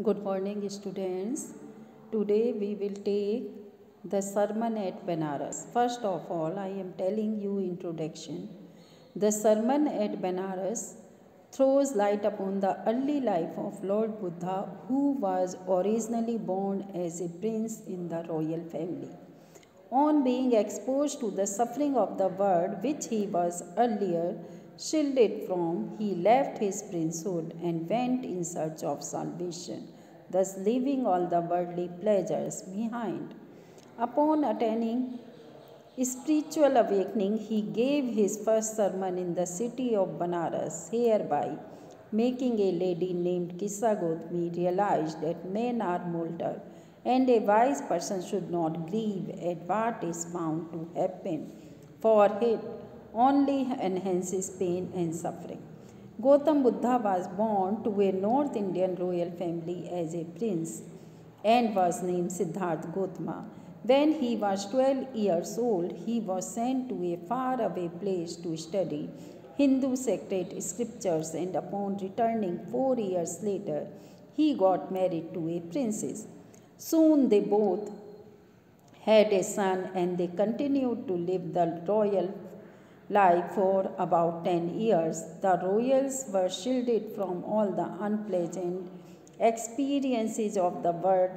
Good morning, students. Today we will take the sermon at Benaras. First of all, I am telling you introduction. The sermon at Benaras throws light upon the early life of Lord Buddha, who was originally born as a prince in the royal family. On being exposed to the suffering of the world which he was earlier shielded from, he left his princehood and went in search of salvation, thus leaving all the worldly pleasures behind. Upon attaining spiritual awakening, he gave his first sermon in the city of Benaras, hereby making a lady named Kissa Gotami realize that men are mortal and a wise person should not grieve at what is bound to happen, for it only enhances pain and suffering. Gautam Buddha was born to a North Indian royal family as a prince and was named Siddhartha Gautama. When he was 12 years old, he was sent to a faraway place to study Hindu sacred scriptures, and upon returning 4 years later, he got married to a princess. Soon they both had a son and they continued to live the royal life for about 10 years. The royals were shielded from all the unpleasant experiences of the world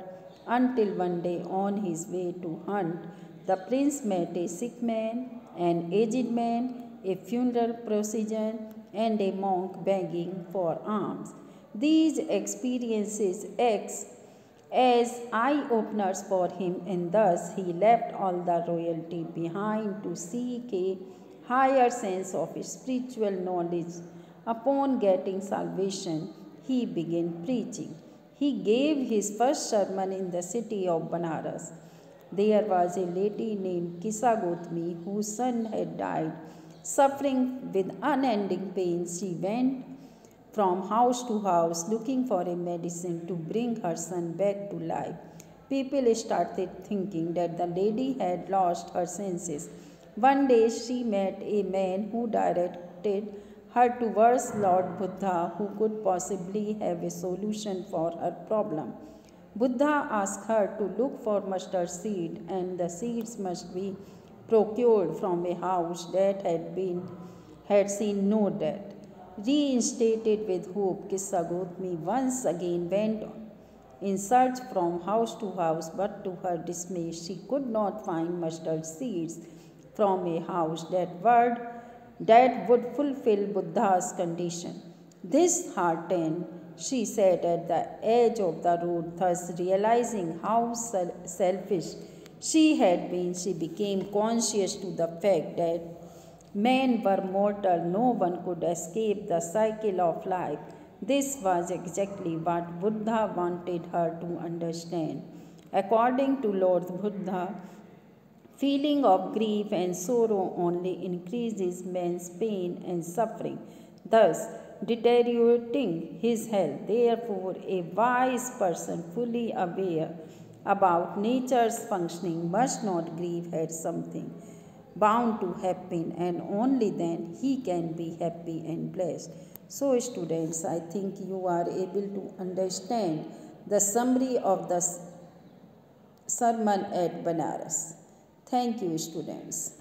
until one day, on his way to hunt, the prince met a sick man, an aged man, a funeral procession, and a monk begging for alms. These experiences acts as eye-openers for him, and thus he left all the royalty behind to seek a higher sense of spiritual knowledge. Upon getting salvation, he began preaching. He gave his first sermon in the city of Benaras. There was a lady named Kissa Gotami whose son had died. Suffering with unending pain, she went from house to house looking for a medicine to bring her son back to life. People started thinking that the lady had lost her senses. One day she met a man who directed her towards Lord Buddha, who could possibly have a solution for her problem. Buddha asked her to look for mustard seed, and the seeds must be procured from a house that had seen no death. Reinstated with hope, Kissa Gotami once again went in search from house to house, but to her dismay, she could not find mustard seeds from a house that would fulfill Buddha's condition. This heartened, she sat at the edge of the road, thus realizing how selfish she had been. She became conscious to the fact that men were mortal, no one could escape the cycle of life. This was exactly what Buddha wanted her to understand. According to Lord Buddha, feeling of grief and sorrow only increases man's pain and suffering, thus deteriorating his health. Therefore, a wise person fully aware about nature's functioning must not grieve at something bound to happen, and only then he can be happy and blessed. So, students, I think you are able to understand the summary of the sermon at Benaras. Thank you, students.